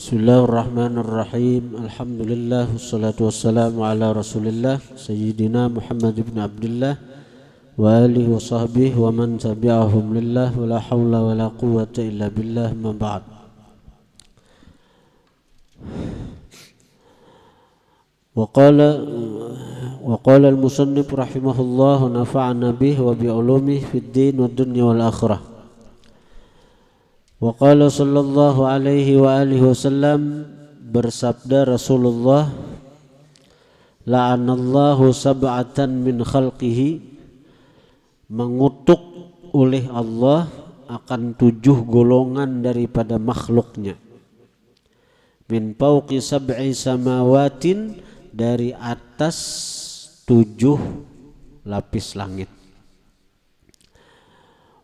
Bismillahirrahmanirrahim. Alhamdulillah wassalatu wassalamu ala Rasulillah Sayyidina Muhammad ibn Abdullah wa alihi wa sahbihi wa man tabi'ahum lillah wa la hawla wa la quwwata illa billah ma ba'd. Wa qala al-musannif rahimahullah nafa'ana bihi wa bi ulumihi fid din wad dunya wal akhirah. Wa qala sallallahu alaihi wa alihi wasallam, bersabda Rasulullah, la'anallahu sab'atan min khalqihi, mengutuk oleh Allah akan 7 golongan daripada makhluknya. Min fawqi sab'i samawatin, dari atas 7 lapis langit.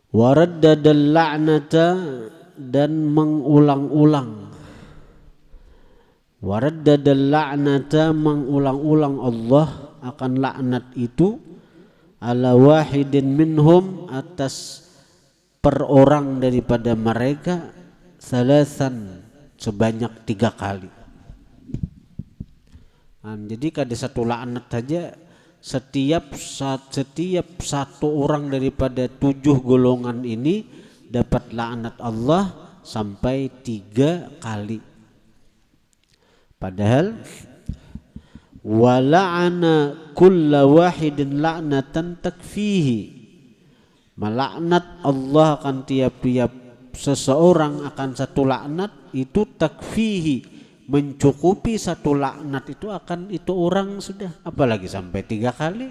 Wa raddadal la'nata, dan mengulang-ulang. Waraddadal la'nata, mengulang-ulang Allah akan laknat itu, ala wahidin minhum, atas per orang daripada mereka, salasan, sebanyak 3 kali. Jadi kada satu laknat saja, setiap satu orang daripada 7 golongan ini dapat laknat Allah sampai 3 kali. Padahal wala'ana kulla wahidin la'natan takfihi, melaknat Allah akan tiap-tiap seseorang akan satu laknat itu, takfihi, mencukupi satu laknat itu akan itu orang sudah, apalagi sampai 3 kali.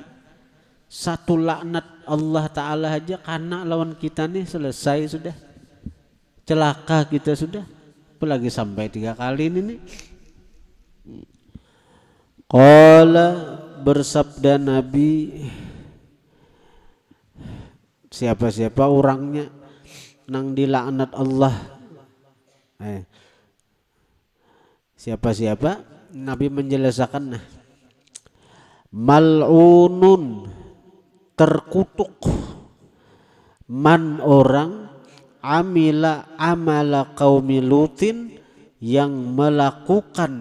Satu laknat Allah Ta'ala aja karena lawan kita nih selesai sudah, celaka kita sudah, apalagi sampai 3 kali ini nih. Qala, bersabda Nabi, siapa-siapa orangnya nang dilaknat Allah, siapa-siapa, Nabi menjelaskan, mal'unun, terkutuk, man, orang, amila amala qaumi lutin, yang melakukan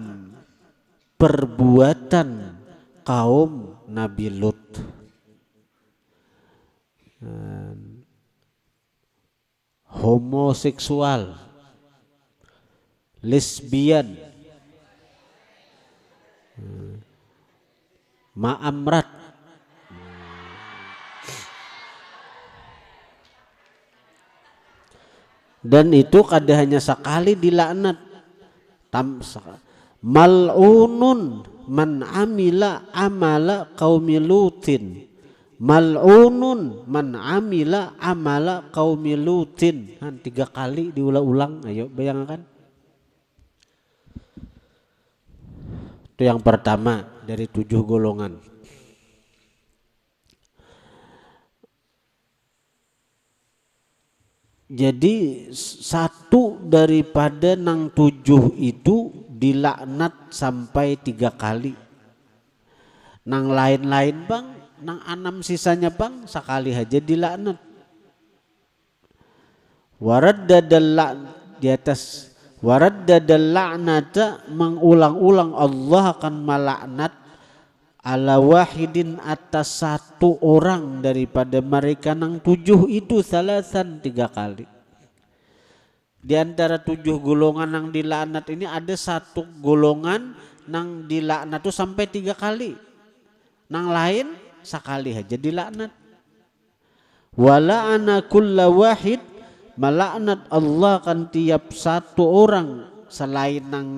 perbuatan kaum Nabi Lut. Homoseksual, lesbian, ma'amrat, dan itu kada hanya sekali dilaknat. Mal'unun man amila amala qaumi lutin, mal'unun man amila amala qaumi lutin. 3 kali diulang-ulang. Ayo bayangkan. Itu yang pertama dari 7 golongan. Jadi satu daripada nang 7 itu dilaknat sampai 3 kali. Nang lain-lain bang, nang 6 sisanya bang, sekali aja dilaknat. Di atas waraddadal la'nata, mengulang-ulang Allah akan melaknat, ala wahidin, atas satu orang daripada mereka nang 7 itu, salasan, 3 kali. Di antara 7 golongan nang dilaknat ini ada satu golongan nang dilaknat itu sampai 3 kali. Nang lain sekali aja dilaknat. Wala'ana kulla wahid, melaknat Allah kan tiap satu orang selain nang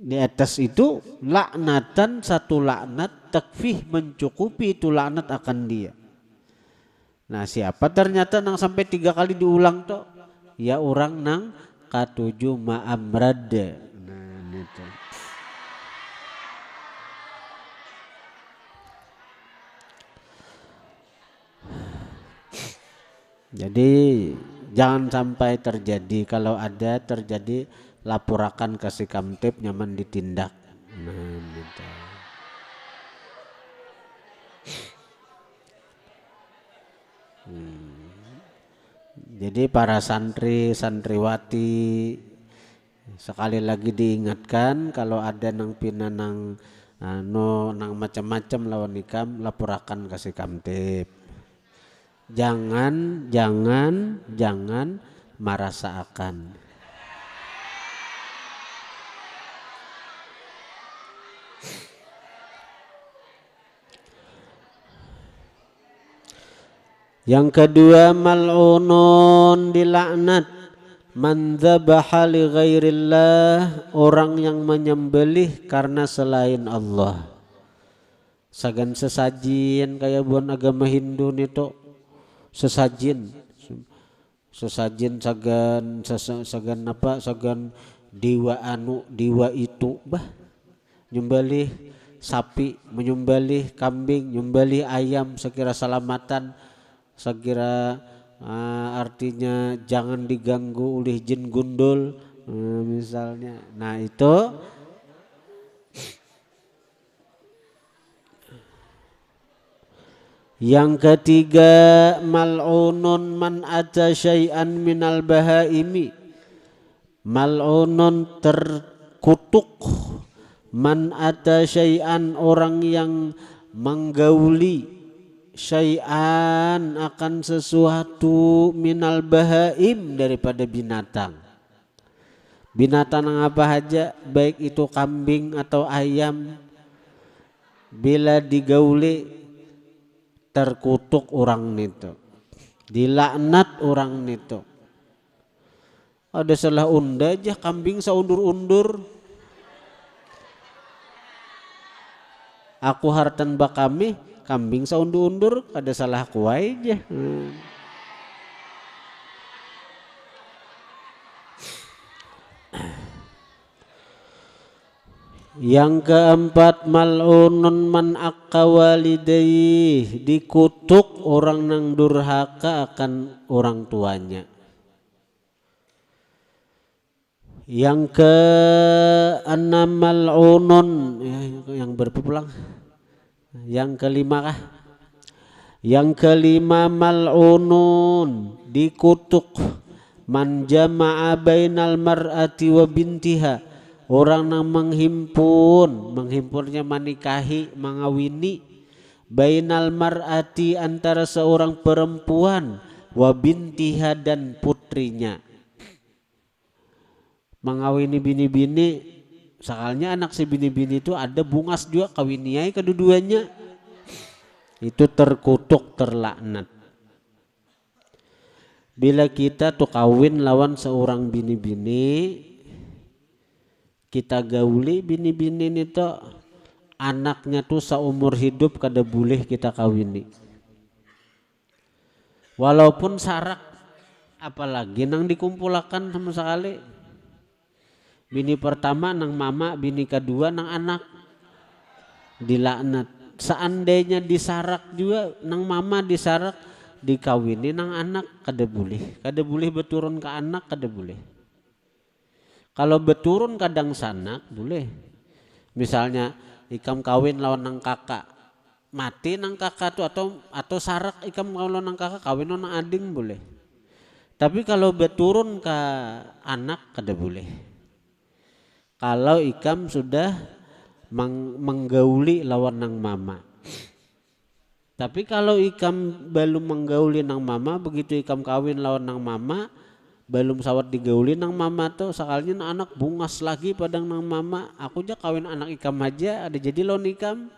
di atas itu, laknatan, satu laknat, takfih, mencukupi itu laknat akan dia. Nah, siapa ternyata nang sampai 3 kali diulang toh? Ya orang nang ke-7 ma'amrad. Nah, itu. Jadi jangan sampai terjadi, kalau ada terjadi laporakan ke si Kamtib, nyaman ditindak. Nah, gitu. Jadi para santri santriwati Sekali lagi diingatkan kalau ada nang pina nang nang macam-macam lawan ikam laporakan kasih kamtip. Jangan merasa akan. Yang kedua, mal'unun, dilaknat. Man dzabaha li ghairillah, orang yang menyembelih karena selain Allah. Sagan sesajin kayak buan agama Hindu nito, sesajin sagan apa, sagan dewa dewa itu nyembelih sapi, menyembelih kambing, nyembelih ayam sekira selamatan, sekira artinya jangan diganggu oleh jin gundul misalnya. Nah itu yang ketiga, mal'unun man ata syai'an minal bahaimi. Mal'unun terkutuk man ata syai'an, orang yang menggauli syai'an akan sesuatu minal bahaim, daripada binatang. Binatang apa aja, baik itu kambing atau ayam, bila digauli terkutuk orang nito, dilaknat orang nito. Ada salah unda aja kambing saundur-undur. Aku hartan bakami kambing saundur-undur, ada salah kuai aja. Yang keempat, mal'unun man akka walidayh, dikutuk orang nang durhaka akan orang tuanya. Yang keenam, mal'unun, yang berpulang. Yang kelima kah? Yang kelima, mal'unun, dikutuk man jama'a bainal mar'ati wa bintiha, orang yang menghimpunnya menikahi, mengawini, bainal mar'ati, antara seorang perempuan, wa bintiha, dan putrinya. Mengawini bini-bini, soalnya anak si bini-bini itu ada bungas juga kawiniai kedua-duanya, itu terkutuk, terlaknat. Bila kita tuh kawin lawan seorang bini-bini, kita gauli bini-bini itu, anaknya tuh seumur hidup kada boleh kita kawini. Walaupun sarak, apalagi nang dikumpulakan sama sekali. Bini pertama nang mama, bini kedua nang anak, dilaknat. Seandainya disarak juga nang mama, disarak dikawini nang anak, kada boleh beturun ke anak, kada boleh. Kalau beturun kadang sanak boleh. Misalnya ikam kawin lawan nang kakak, mati nang kakak tuh, atau sarak ikam lawan nang kakak, kawin nang ading boleh. Tapi kalau beturun ke anak kada boleh. Kalau ikam sudah menggauli lawan nang mama. Tapi kalau ikam belum menggauli nang mama, begitu ikam kawin lawan nang mama, belum sawat digauli nang mama tuh, sakalnya anak bungas lagi padang nang mama, aku aja kawin anak ikam aja, ada jadi lawan ikam.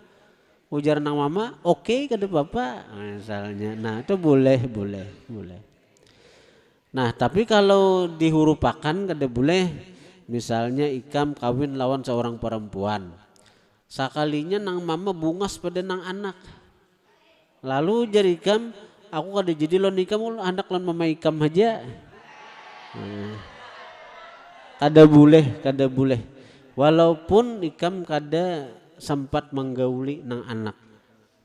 Ujar nang mama, oke, kada apa-apa misalnya. Nah itu boleh. Nah tapi kalau dihurupakan kada boleh. Misalnya ikam kawin lawan seorang perempuan, sakalinya nang mama bungas pada nang anak, lalu jadi ikam, aku kada jadi lawan ikam, anak lawan mama ikam aja. Kada boleh. Walaupun ikam kada sempat menggauli nang anak.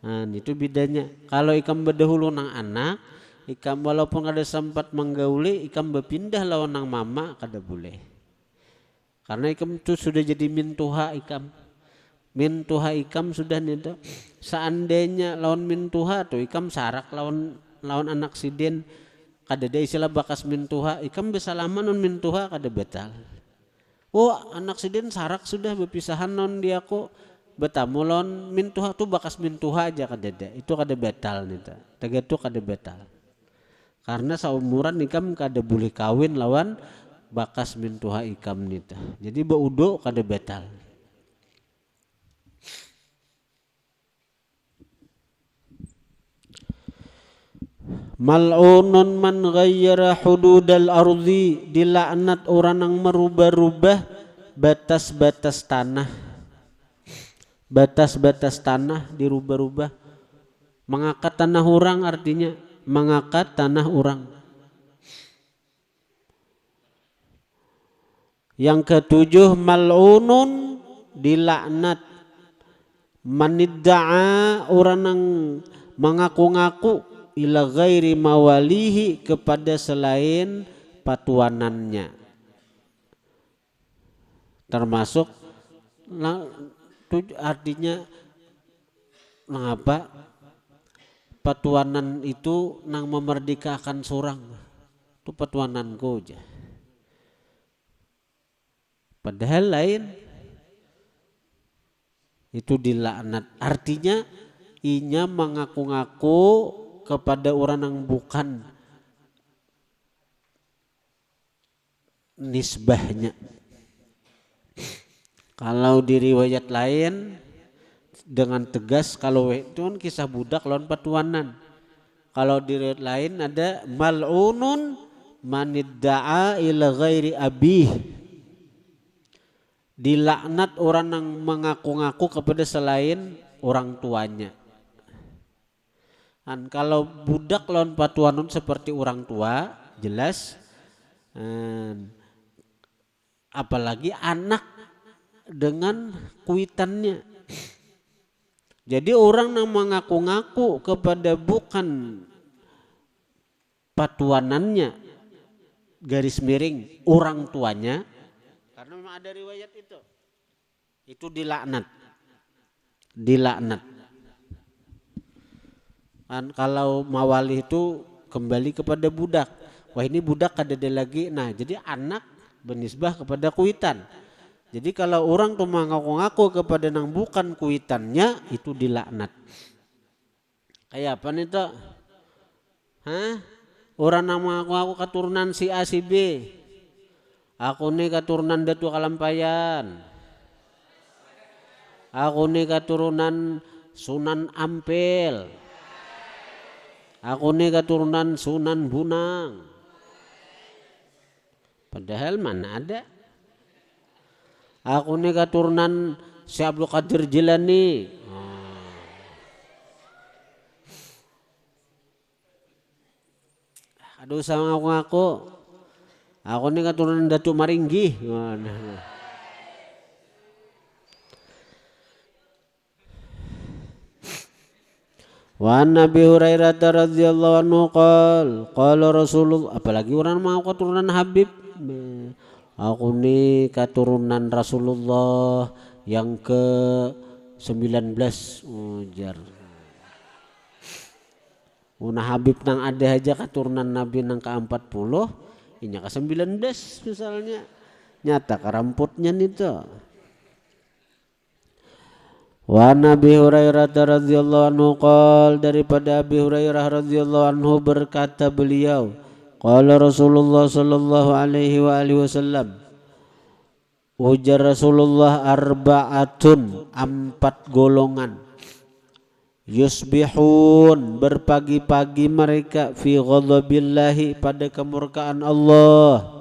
Nah itu bedanya. Kalau ikam berdahulu nang anak, ikam walaupun kada sempat menggauli, ikam berpindah lawan nang mama, kada boleh. Karena ikam itu sudah jadi mintuha ikam. Mintuha ikam sudah itu. Seandainya lawan mintuha tuh ikam sarak lawan anak sidin, kada ada istilah bakas mintuha, ikam besalaman non mintuha kada betal. Oh anak sidin sarak sudah berpisahan non dia kok betamulon mintuha tuh bakas mintuha aja kadeda itu kada betal nita tega tuh kada betal karena saumuran ikam kada boleh kawin lawan bakas mintuha ikam nita jadi baudo kada betal. Mal'unun man ghayyara hududal ardi, dilaknat orang yang merubah-rubah batas-batas tanah. Batas-batas tanah dirubah-rubah. Mengangkat tanah orang artinya mengangkat tanah orang. Yang ketujuh mal'unun dilaknat manidda'a orang yang mengaku-ngaku ila ghairi mawalihi kepada selain patuanannya termasuk artinya mengapa patuanan itu nang memerdekakan seorang itu patuananku aja padahal lain itu dilaknat artinya inya mengaku-ngaku kepada orang yang bukan nisbahnya. Kalau di riwayat lain dengan tegas kalau itu kan kisah budak lawan patuanan. Kalau di riwayat lain ada mal'unun manidda'a ila ghairi abih. Dilaknat orang yang mengaku-ngaku kepada selain orang tuanya. Dan kalau budak lawan patuanun seperti orang tua jelas apalagi anak dengan kuitannya jadi orang yang mengaku-ngaku kepada bukan patuanannya garis miring orang tuanya karena memang ada riwayat itu dilaknat kan kalau mawali itu kembali kepada budak. Wah ini budak kada ada lagi. Nah jadi anak bernisbah kepada kuitan. Jadi kalau orang tuh mengaku-ngaku kepada nang bukan kuitannya itu dilaknat. Kayak apa nih tuh? Orang nang mengaku-ngaku keturunan si A si B. Aku nih keturunan Datu Kalampayan. Aku nih keturunan Sunan Ampel. Aku nih keturunan Sunan Bunang. Padahal mana ada. Aku nih keturunan Syekh Abdul Qadir Jilani. Aduh sama aku. Aku nih keturunan Datuk Maringgi. Wa Nabi Hurairah radhiyallahu anhu qala Rasulullah apalagi orang mau keturunan Habib aku nih keturunan Rasulullah yang ke 19 ujar Una Habib nang ada aja keturunan Nabi nang ke 40 ini ke 19 misalnya nyata keramputnya nih tuh. Wa Nabi Hurairah radhiyallahu anhu daripada Abi Hurairah radhiyallahu anhu berkata beliau qala Rasulullah sallallahu alaihi wa alihi wasallam ujar Rasulullah arba'atun 4 golongan yusbihun berpagi-pagi mereka fi ghadabillahi pada kemurkaan Allah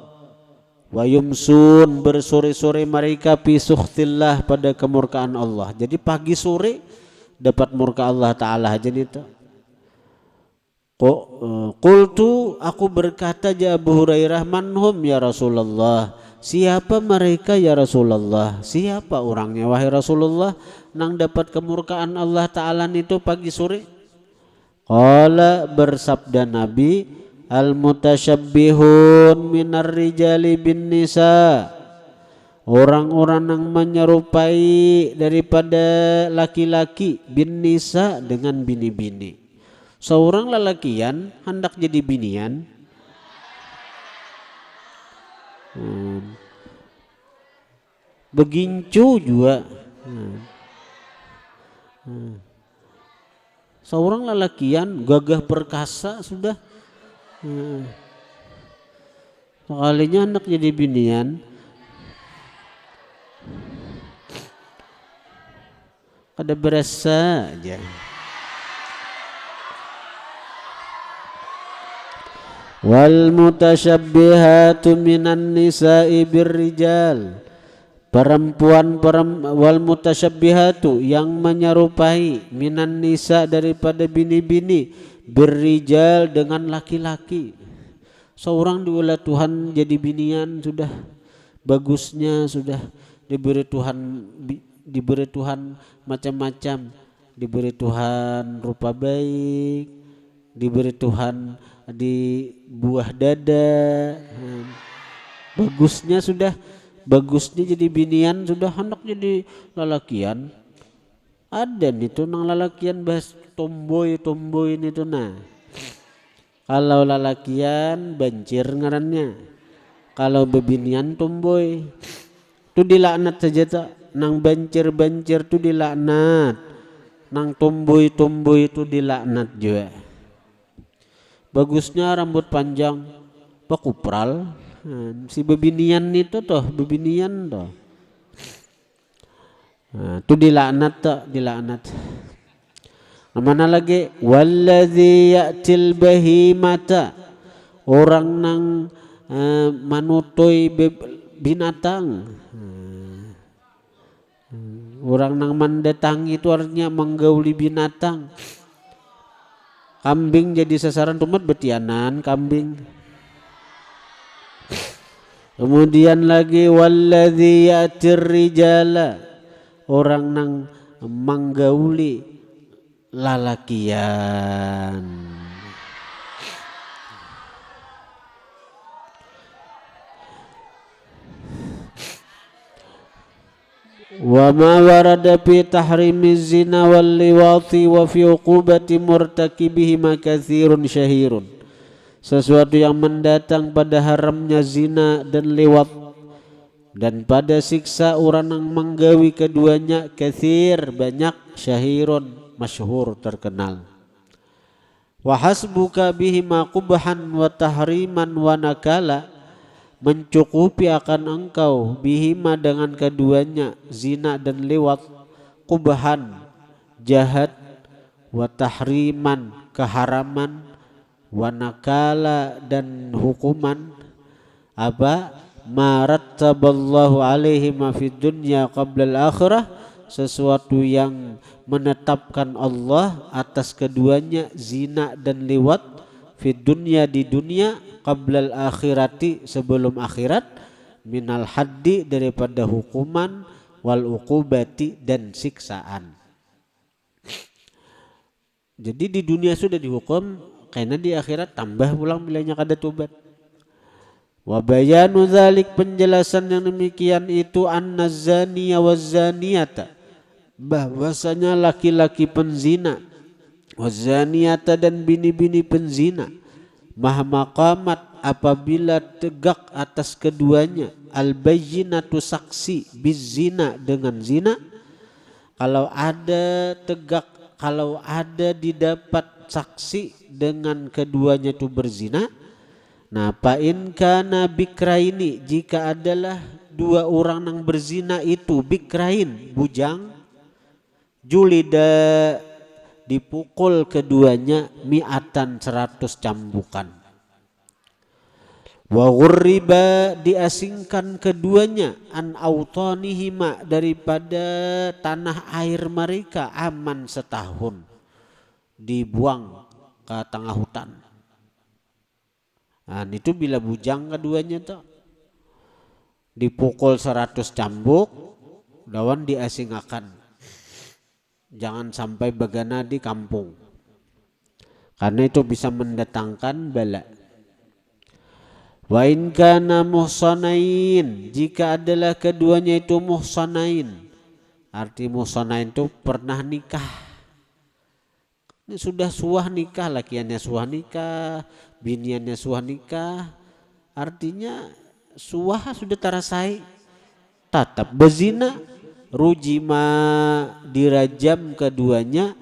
wa yumsun bersore-sore mereka fi sukhtillah pada kemurkaan Allah. Jadi pagi sore dapat murka Allah Ta'ala aja itu. Qultu aku berkata ya Abu Hurairah manhum ya Rasulullah. Siapa mereka ya Rasulullah? Siapa orangnya wahai Rasulullah nang dapat kemurkaan Allah Ta'ala itu pagi sore? Qala bersabda Nabi al-mutasyabbihun minar rijali bin nisa orang-orang yang menyerupai daripada laki-laki bin nisa dengan bini-bini seorang lelakian hendak jadi binian begincu juga. Seorang lalakian gagah perkasa sudah. Sekalinya anak jadi binian, kada berasa aja. Wal mutasyabbihatu minan nisa'i birrijal, wal mutasyabbihatu yang menyerupai minan nisa daripada bini-bini birrijal dengan laki-laki. Seorang diulah Tuhan jadi binian sudah bagusnya, sudah diberi Tuhan macam-macam, diberi Tuhan rupa baik, diberi Tuhan di buah dada, bagusnya jadi binian, sudah anak jadi lalakian. Ada nih tuh nang lalakian bahas tomboy ini tuh nah. Kalau lalakian bancir ngarannya, kalau bebinian tomboy tuh dilaknat saja tak. Nang bancir tuh dilaknat, nang tomboy itu dilaknat juga. Bagusnya rambut panjang pakupral, si bebinian itu toh bebinian toh. Nah, tuh dilaknat. Mana lagi wallazi ya'til bahimata, orang nang manutoi binatang, orang nang mendatangi itu artinya menggauli binatang. Kambing jadi sasaran tumat betianan kambing. Kemudian lagi wallazi ya'tir rijala, orang nang menggauli lalakian. Wa ma warada fi tahrimiz zina wal liwati wa fi uqubati murtakibihi ma katsirun syahirun. Sesuatu yang mendatang pada haramnya zina dan liwat dan pada siksa orang yang menggawi keduanya katsir banyak, syahirun masyhur terkenal. Wa hasbuka bihi ma qubhan wa tahriman wa nakala, mencukupi akan engkau bihima dengan keduanya zina dan liwat, qubhan jahat, wa tahriman keharaman, wa nakala dan hukuman apa marattaballahu alaihi ma fid dunya qabla al-akhirah, sesuatu yang menetapkan Allah atas keduanya zina dan liwat fid dunya di dunia qablal akhirati sebelum akhirat, minal haddi daripada hukuman, wal uqubati dan siksaan. Jadi di dunia sudah dihukum, karena di akhirat tambah pulang bilanya kada tobat. Wa bayanu dzalik, penjelasan yang demikian itu anna zaniya waz zaniyata, bahwasanya laki-laki penzina, wazaniyata dan bini-bini penzina, mahmaqamat apabila tegak atas keduanya, al-bayyinatu saksi bizina dengan zina, kalau ada didapat saksi dengan keduanya itu berzina. Nah, fa in kana bikraini, jika adalah dua orang yang berzina itu bikrain bujang, julida dipukul keduanya mi'atan 100 cambukan, wa ghurriba diasingkan keduanya an autanihima daripada tanah air mereka aman setahun, dibuang ke tengah hutan. Nah, itu bila bujang keduanya tuh dipukul 100 cambuk, lawan diasingakan, jangan sampai begana di kampung, karena itu bisa mendatangkan bala. Wa in kana muhsanain, jika adalah keduanya itu muhsanain, arti muhsanain itu pernah nikah. Ini sudah suah nikah, lakiannya suah nikah, biniannya suah nikah, artinya suah sudah terasai, tetap bezina, rujima dirajam keduanya,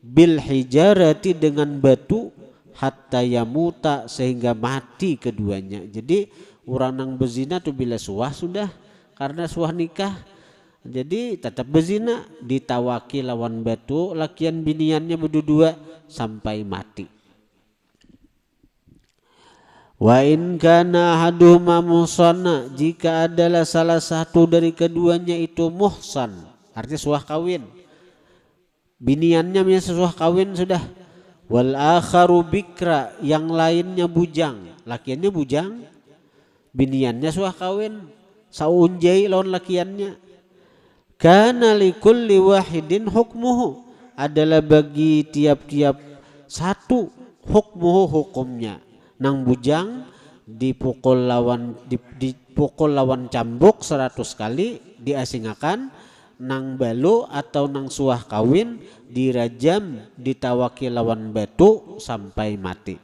bil hijarati dengan batu, hatta yamuta sehingga mati keduanya. Jadi orang nang bezina tuh bila suah sudah karena suah nikah, jadi tetap bezina, ditawaki lawan batu lakian biniannya berdua sampai mati. Wa in kana ahaduhuma muhsana, jika adalah salah satu dari keduanya itu muhsan, artinya suah kawin, biniannya punya suah kawin sudah. Wal akharu bikra, yang lainnya bujang, lakiannya bujang, biniannya suah kawin, saunjai lawan lakiannya. Kana likulli wahidin hukmuhu, adalah bagi tiap-tiap satu hukmuhu hukumnya. Nang bujang dipukul lawan cambuk 100 kali diasingakan, nang balu atau nang suah kawin dirajam ditawaki lawan batu sampai mati.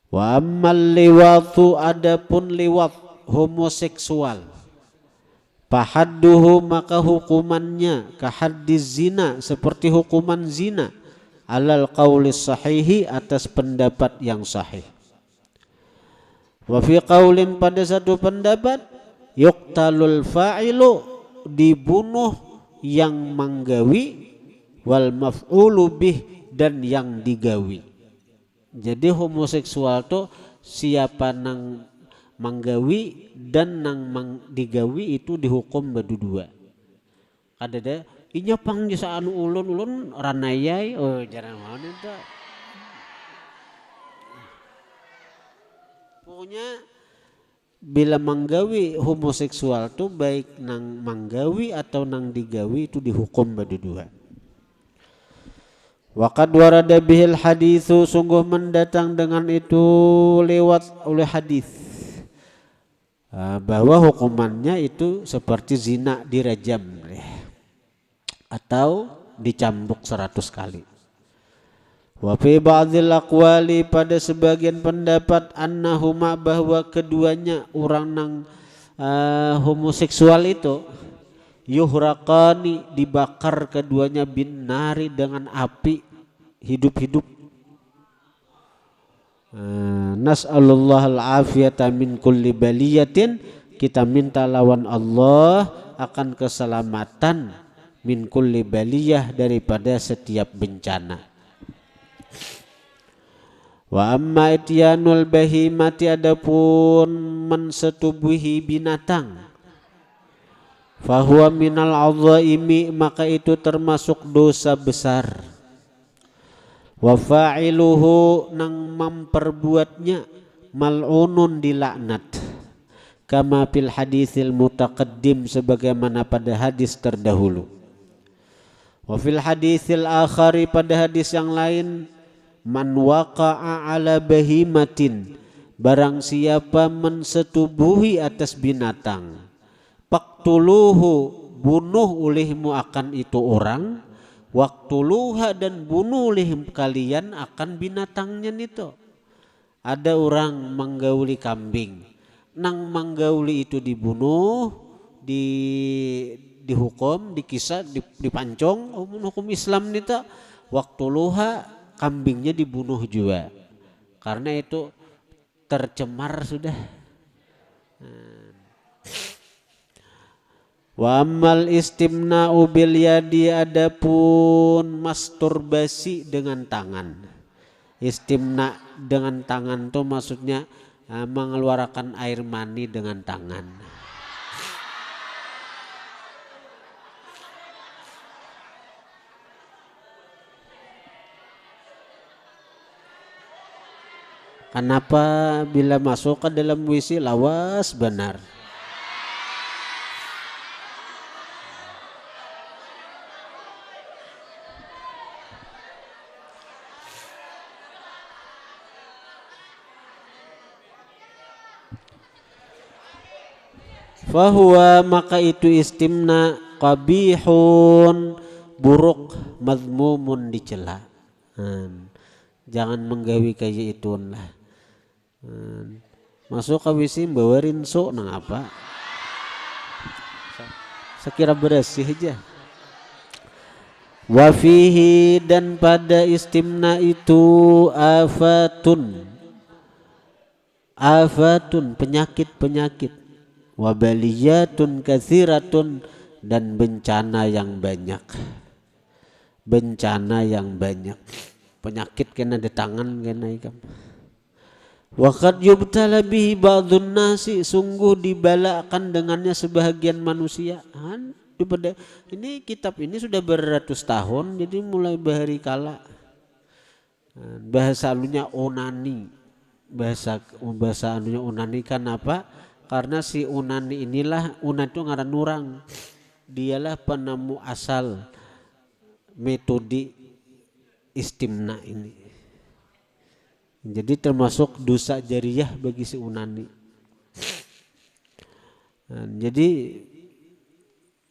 Wa ammal liwatu, adapun liwat homoseksual, fahadduhu maka hukumannya kahaddiz zina, seperti hukuman zina, alal qaulis sahihi, atas pendapat yang sahih. Wa fi qaulin, pada satu pendapat, yuqtalul fa'ilu, dibunuh yang manggawi, wal maf'ulu bih, dan yang digawi. Jadi homoseksual tuh siapa nang manggawi dan nang digawi itu dihukum berdua. Kadada inya pang jasa anu ulun ranayai, oh jarang mau nenta. Pokoknya bila manggawi homoseksual tuh baik nang manggawi atau nang digawi itu dihukum berdua. Waqad warada bihil haditsu, sungguh mendatang dengan itu lewat oleh hadis bahwa hukumannya itu seperti zina, dirajam atau dicambuk 100 kali. Wa fi ba'dil aqwali, pada sebagian pendapat, annahuma, bahwa keduanya orang nang homoseksual itu yuhraqani, dibakar keduanya, bin nari, dengan api, hidup-hidup. Nas'alullah al-afiyata min kulli baliyatin, kita minta lawan Allah akan keselamatan, min kulli baliyah, daripada setiap bencana. Wa amma ityanul bahimati, adapun mensetubuhi binatang, fahuwa minal adzaimi, maka itu termasuk dosa besar. Wa fa'iluhu, nang memperbuatnya, mal'unun, dilaknat, kama fil hadisil mutaqaddim, sebagaimana pada hadis terdahulu. Wa fil hadisil akhari, pada hadis yang lain, man waqa'a ala bahimatin, barang siapa mensetubuhi atas binatang, paktuluhu, bunuh olehmu akan itu orang, waktuluha, dan bunuh oleh kalian akan binatangnya itu. Ada orang menggauli kambing, nang menggauli itu dibunuh, dihukum, dikisah, dipancong, hukum Islam itu. Waktuluha, kambingnya dibunuh juga, karena itu tercemar sudah. Wa ammal istimna'u bil yadi, adapun masturbasi dengan tangan. Istimna dengan tangan itu maksudnya mengeluarkan air mani dengan tangan. Kenapa bila masuk ke dalam WC lawas benar? Fahuwa, maka itu istimna, qabihun, buruk, madmumun, dicela. Jangan menggawi kayak itu lah. Masuk ke WC bawa rinso nang apa? sekira bersih aja. Wa fihi, dan pada istimna itu afatun penyakit-penyakit, wa baliyatun katsiratun, dan bencana yang banyak. Penyakit kena di tangan kena ikam. Wa qad yubtala bihi ba'dun nasi, sungguh dibalakan dengannya sebahagian manusia. Ini kitab ini sudah beratus tahun, jadi mulai bahari kala bahasa alunya onani. Bahasa alunya onani kan apa? Karena si onani inilah, unan itu ngaran orang. Dialah penemu asal metode istimna ini. Jadi termasuk dosa jariyah bagi si unani. Jadi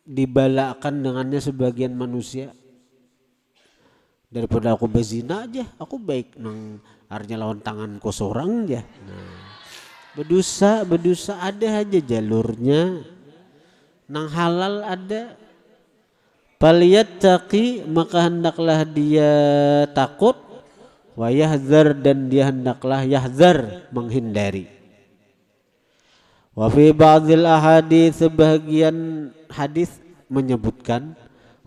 dibalakan dengannya sebagian manusia. Daripada aku berzina aja, aku baik nang arnya lawan tanganku seorang aja. Berdosa ada aja jalurnya. Nang halal ada. Falyattaqi, maka hendaklah dia takut. Wa yahzar, dan dia hendaklah yahzar, menghindari. Wa fi ba'dil ahadits, sebahagian hadis menyebutkan,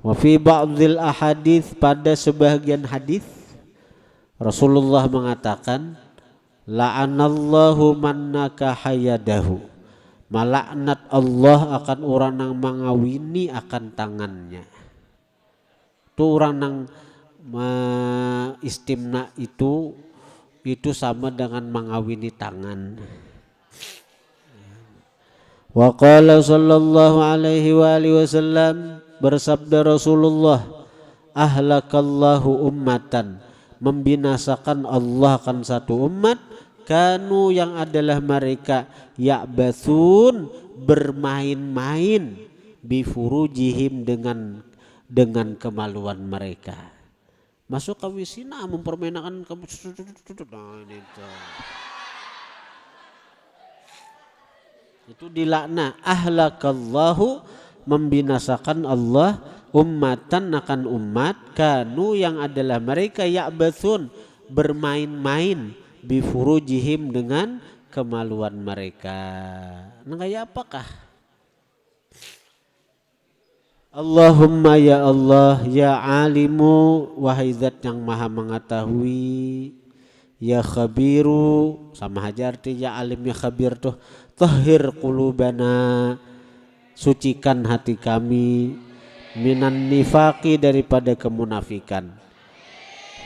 wa fi ba'dil ahadits, pada sebahagian hadis Rasulullah mengatakan, la'anallahu man nakaha yadahu, malaknat Allah akan orang yang mengawini akan tangannya. Itu orang yang istimna itu sama dengan mengawini tangan. Wa qala sallallahu alaihi wa alihi wasallam, bersabda Rasulullah, ahlakallahu ummatan, membinasakan Allah kan satu umat, kanu yang adalah mereka, ya'bathun, bermain-main, bifurujihim, dengan kemaluan mereka. Masuk ke wisina mempermainkan kamu. Nah, itu dilaknat. Ahlakallahu, membinasakan Allah, ummatan akan umat, kanu yang adalah mereka, ya'bathun, bermain-main, bifurujihim, dengan kemaluan mereka. Nah, kayak apakah? Allahumma ya Allah, ya alimu, wahai zat yang maha mengetahui, ya khabiru, sama aja arti ya alim ya khabir tuh, tahhir qulubana, sucikan hati kami, minan nifaqi, daripada kemunafikan,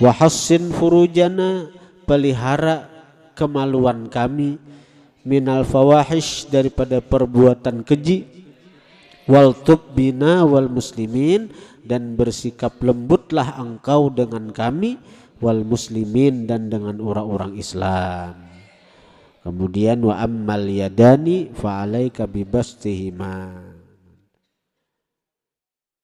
wa hassin furujana, pelihara kemaluan kami, minal fawahish, daripada perbuatan keji, wal tubbina wal muslimin, dan bersikap lembutlah engkau dengan kami, wal muslimin, dan dengan orang-orang Islam. Kemudian wa ammal yadani fa alaika bibastihima,